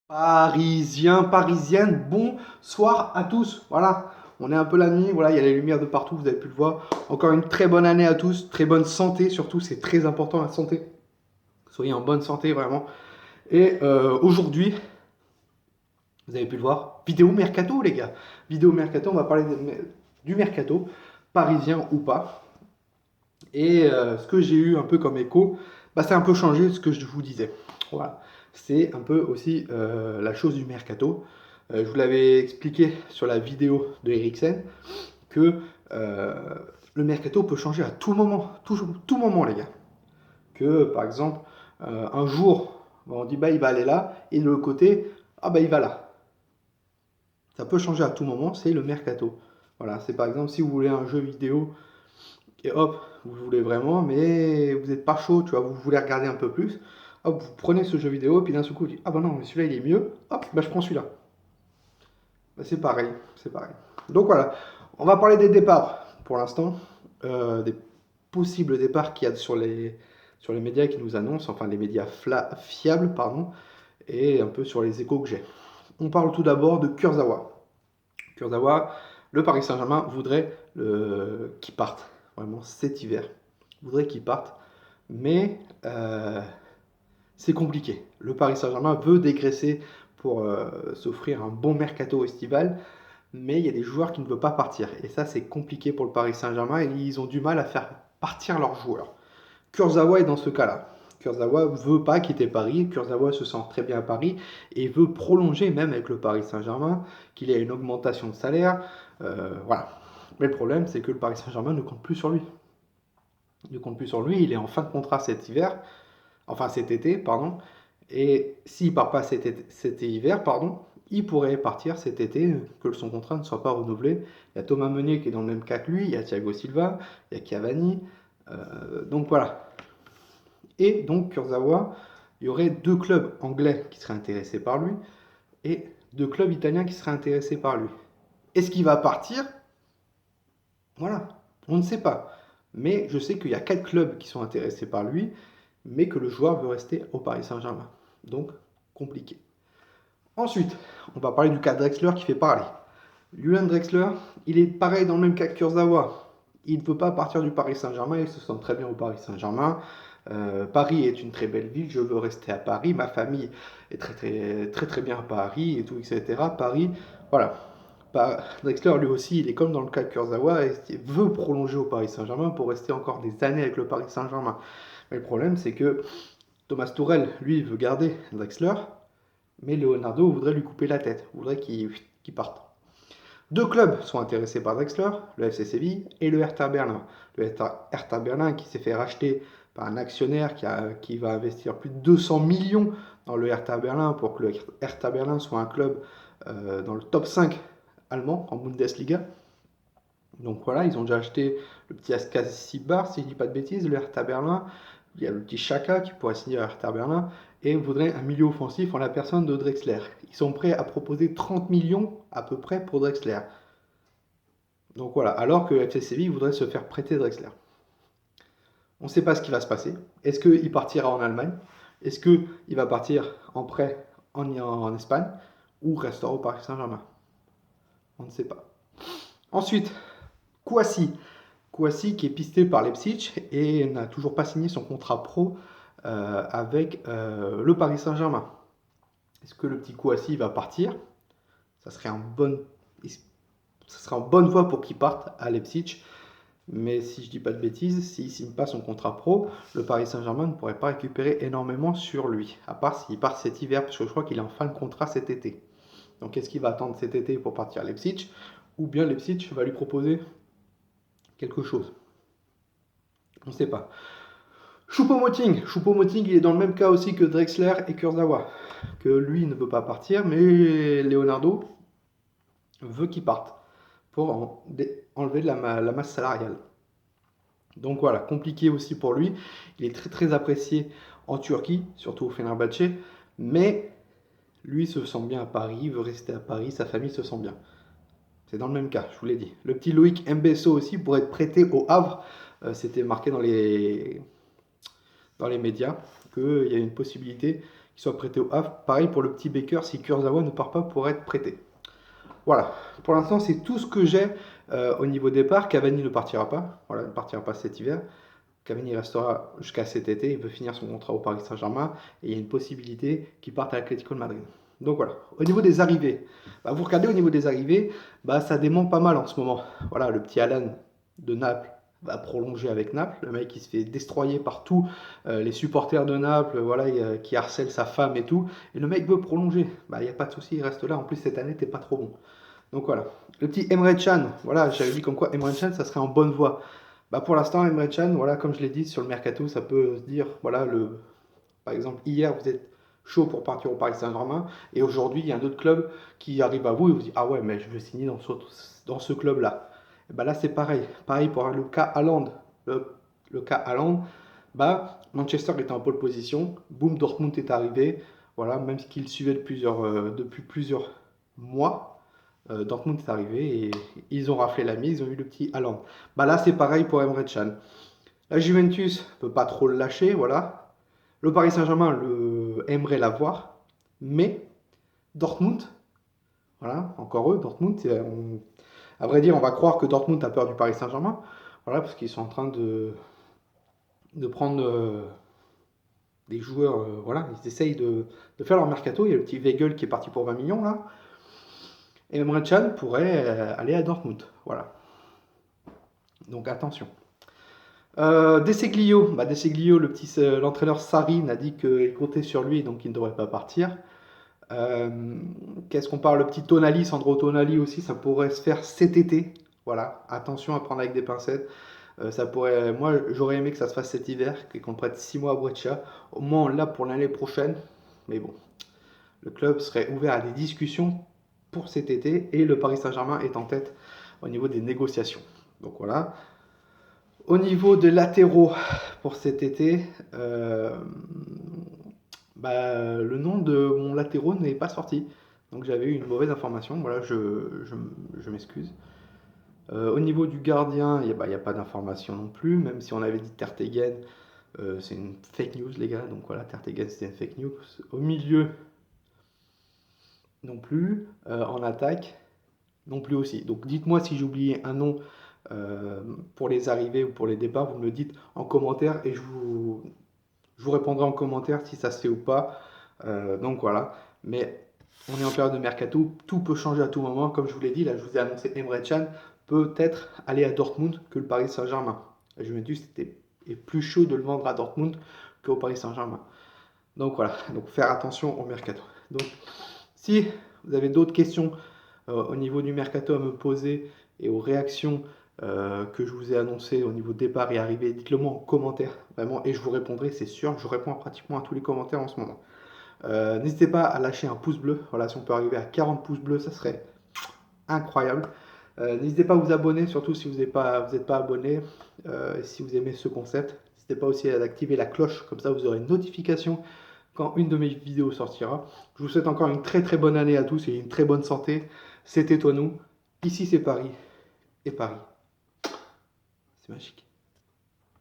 Parisiens, parisiennes, bonsoir à tous. Voilà, on est un peu la nuit, voilà, il y a les lumières de partout, vous avez pu le voir. Encore une très bonne année à tous, très bonne santé surtout, c'est très important la santé. Soyez en bonne santé vraiment. Et aujourd'hui, vous avez pu le voir, vidéo mercato les gars. Vidéo mercato, on va parler du mercato, parisien ou pas. Et ce que j'ai eu un peu comme écho, bah, c'est un peu changé de ce que je vous disais. Voilà. C'est un peu aussi la chose du mercato. Je vous l'avais expliqué sur la vidéo de Eriksen que euh, le mercato peut changer à tout moment, tout moment les gars. Que par exemple, un jour, on dit bah il va aller là, et de l'autre côté, ah bah il va là. Ça peut changer à tout moment, c'est le mercato. Voilà, c'est par exemple si vous voulez un jeu vidéo et hop, vous voulez vraiment, mais vous n'êtes pas chaud, tu vois, vous voulez regarder un peu plus. Hop, vous prenez ce jeu vidéo, et puis d'un seul coup, vous dites, ah bah non, mais celui-là il est mieux, hop, bah je prends celui-là. Bah, c'est pareil, c'est pareil. Donc voilà, on va parler des départs pour l'instant, des possibles départs qu'il y a sur les médias qui nous annoncent, enfin les médias fiables, pardon, et un peu sur les échos que j'ai. On parle tout d'abord de Kurzawa. Kurzawa, le Paris Saint-Germain voudrait qu'il parte, vraiment cet hiver. Voudrait qu'il parte, mais c'est compliqué. Le Paris Saint-Germain veut dégraisser pour s'offrir un bon mercato estival, mais il y a des joueurs qui ne veulent pas partir. Et ça, c'est compliqué pour le Paris Saint-Germain et ils ont du mal à faire partir leurs joueurs. Kurzawa est dans ce cas-là. Kurzawa veut pas quitter Paris, Kurzawa se sent très bien à Paris et veut prolonger même avec le Paris Saint-Germain, qu'il ait une augmentation de salaire. Voilà. Mais le problème, c'est que le Paris Saint-Germain ne compte plus sur lui. Il ne compte plus sur lui, il est en fin de contrat cet hiver, enfin cet été, pardon. Et s'il part pas cet hiver, pardon, il pourrait partir cet été, que son contrat ne soit pas renouvelé. Il y a Thomas Meunier qui est dans le même cas que lui, il y a Thiago Silva, il y a Cavani. Donc voilà. Et donc Kurzawa, il y aurait deux clubs anglais qui seraient intéressés par lui et deux clubs italiens qui seraient intéressés par lui. Est-ce qu'il va partir? Voilà, on ne sait pas. Mais je sais qu'il y a quatre clubs qui sont intéressés par lui, mais que le joueur veut rester au Paris Saint-Germain. Donc, compliqué. Ensuite, on va parler du cas Drexler qui fait parler. Julian Drexler, il est pareil dans le même cas que Kurzawa. Il ne peut pas partir du Paris Saint-Germain, il se sent très bien au Paris Saint-Germain. Paris est une très belle ville, je veux rester à Paris, ma famille est très bien à Paris et tout, etc. Paris, voilà. Drexler, lui aussi, il est comme dans le cas de Kurzawa, il veut prolonger au Paris Saint-Germain pour rester encore des années avec le Paris Saint-Germain. Mais le problème, c'est que Thomas Tuchel, lui, veut garder Drexler, mais Leonardo voudrait lui couper la tête, voudrait qu'il parte. Deux clubs sont intéressés par Drexler, le FC Séville et le Hertha Berlin. Le Hertha Berlin qui s'est fait racheter par un actionnaire qui va investir plus de 200 millions dans le Hertha Berlin pour que le Hertha Berlin soit un club dans le top 5 allemand en Bundesliga. Donc voilà, ils ont déjà acheté le petit Askasi Bar, si je ne dis pas de bêtises, le Hertha Berlin. Il y a le petit Chaka qui pourrait signer à Hertha Berlin et voudrait un milieu offensif en la personne de Drexler. Ils sont prêts à proposer 30 millions à peu près pour Drexler. Donc voilà, alors que FC Séville voudrait se faire prêter Drexler. On ne sait pas ce qui va se passer. Est-ce qu'il partira en Allemagne? Est-ce qu'il va partir en prêt en Espagne? Ou restera au Paris Saint-Germain? On ne sait pas. Ensuite, Kouassi. Kouassi qui est pisté par Leipzig et n'a toujours pas signé son contrat pro avec le Paris Saint-Germain. Est-ce que le petit Kouassi va partir? Ça serait en bonne voie pour qu'il parte à Leipzig. Mais si je dis pas de bêtises, s'il ne signe pas son contrat pro, le Paris Saint-Germain ne pourrait pas récupérer énormément sur lui. À part s'il part cet hiver, parce que je crois qu'il est en fin de contrat cet été. Donc est-ce qu'il va attendre cet été pour partir à Leipzig? Ou bien Leipzig va lui proposer quelque chose? On ne sait pas. Choupo-Moting, il est dans le même cas aussi que Drexler et Kurzawa. Que lui ne veut pas partir, mais Leonardo veut qu'il parte pour enlever de la masse salariale. Donc voilà, compliqué aussi pour lui. Il est très apprécié en Turquie, surtout au Fenerbahçe, mais lui se sent bien à Paris, il veut rester à Paris, sa famille se sent bien. C'est dans le même cas, je vous l'ai dit. Le petit Loïc Mbesso aussi pourrait être prêté au Havre. C'était marqué dans les médias qu'il y a une possibilité qu'il soit prêté au Havre. Pareil pour le petit Baker, si Kurzawa ne part pas pour être prêté. Voilà, pour l'instant c'est tout ce que j'ai au niveau départ. Cavani ne partira pas, voilà, il ne partira pas cet hiver. Cavani restera jusqu'à cet été, il veut finir son contrat au Paris Saint-Germain et il y a une possibilité qu'il parte à l'Atlético de Madrid. Donc voilà, au niveau des arrivées, vous regardez au niveau des arrivées, ça dément pas mal en ce moment. Voilà, le petit Alan de Naples va prolonger avec Naples, le mec qui se fait destroyer par tous les supporters de Naples, voilà, qui harcèle sa femme et tout, et le mec veut prolonger. Il n'y a pas de souci, il reste là, en plus cette année t'es pas trop bon. Donc voilà, le petit Emre Can, voilà, j'avais dit comme quoi Emre Can ça serait en bonne voie. Pour l'instant, Emre Can, voilà, comme je l'ai dit sur le mercato, ça peut se dire, voilà, par exemple, hier, vous êtes chaud pour partir au Paris Saint-Germain, et aujourd'hui, il y a un autre club qui arrive à vous et vous dit, ah ouais, mais je veux signer dans ce club-là. Et là, c'est pareil. Pareil pour le cas Haaland. Le cas Haaland, Manchester était en pole position, boum, Dortmund est arrivé, voilà, même qu'il suivait depuis plusieurs mois. Dortmund est arrivé et ils ont raflé la mise, ils ont eu le petit Haaland. Là, c'est pareil pour Emre Can. La Juventus ne peut pas trop le lâcher, voilà. Le Paris Saint-Germain aimerait l'avoir, mais Dortmund, voilà, encore eux, Dortmund, à vrai dire, on va croire que Dortmund a peur du Paris Saint-Germain, voilà, parce qu'ils sont en train de prendre des joueurs, voilà, ils essayent de faire leur mercato. Il y a le petit Weigl qui est parti pour 20 millions, là. Et Emre Can pourrait aller à Dortmund, voilà. Donc attention. Deseglio, Deseglio, l'entraîneur Sarri a dit qu'il comptait sur lui, donc il ne devrait pas partir. Qu'est-ce qu'on parle? Le petit Tonali, Sandro Tonali aussi, ça pourrait se faire cet été. Voilà, attention à prendre avec des pincettes. Moi, j'aurais aimé que ça se fasse cet hiver, qu'on prête 6 mois à Breccia. Au moins là pour l'année prochaine. Mais bon, le club serait ouvert à des discussions pour cet été et le Paris Saint-Germain est en tête au niveau des négociations. Donc voilà. Au niveau des latéraux pour cet été, le nom de mon latéraux n'est pas sorti. Donc j'avais eu une mauvaise information. Voilà, je m'excuse. Au niveau du gardien, il n'y a pas d'information non plus, même si on avait dit Ter Stegen, c'est une fake news les gars, donc voilà, Ter Stegen c'était une fake news. Au milieu, non plus. En attaque, non plus aussi. Donc dites-moi si j'ai oublié un nom pour les arrivées ou pour les départs, vous me le dites en commentaire et je vous répondrai en commentaire si ça se fait ou pas. Donc voilà, mais on est en période de mercato, tout peut changer à tout moment. Comme je vous l'ai dit, là je vous ai annoncé Emre Can peut-être aller à Dortmund que le Paris Saint-Germain. La Juventus est plus chaud de le vendre à Dortmund qu'au Paris Saint-Germain. Donc voilà, donc faire attention au mercato. Donc si vous avez d'autres questions au niveau du mercato à me poser et aux réactions que je vous ai annoncées au niveau de départ et arrivée, dites-le moi en commentaire, vraiment, et je vous répondrai, c'est sûr, je réponds pratiquement à tous les commentaires en ce moment. N'hésitez pas à lâcher un pouce bleu, voilà, si on peut arriver à 40 pouces bleus, ça serait incroyable. N'hésitez pas à vous abonner, surtout si vous n'êtes pas abonné, si vous aimez ce concept. N'hésitez pas aussi à activer la cloche, comme ça vous aurez une notification quand une de mes vidéos sortira. Je vous souhaite encore une très très bonne année à tous et une très bonne santé. C'était toi nous, ici c'est Paris, et Paris, c'est magique.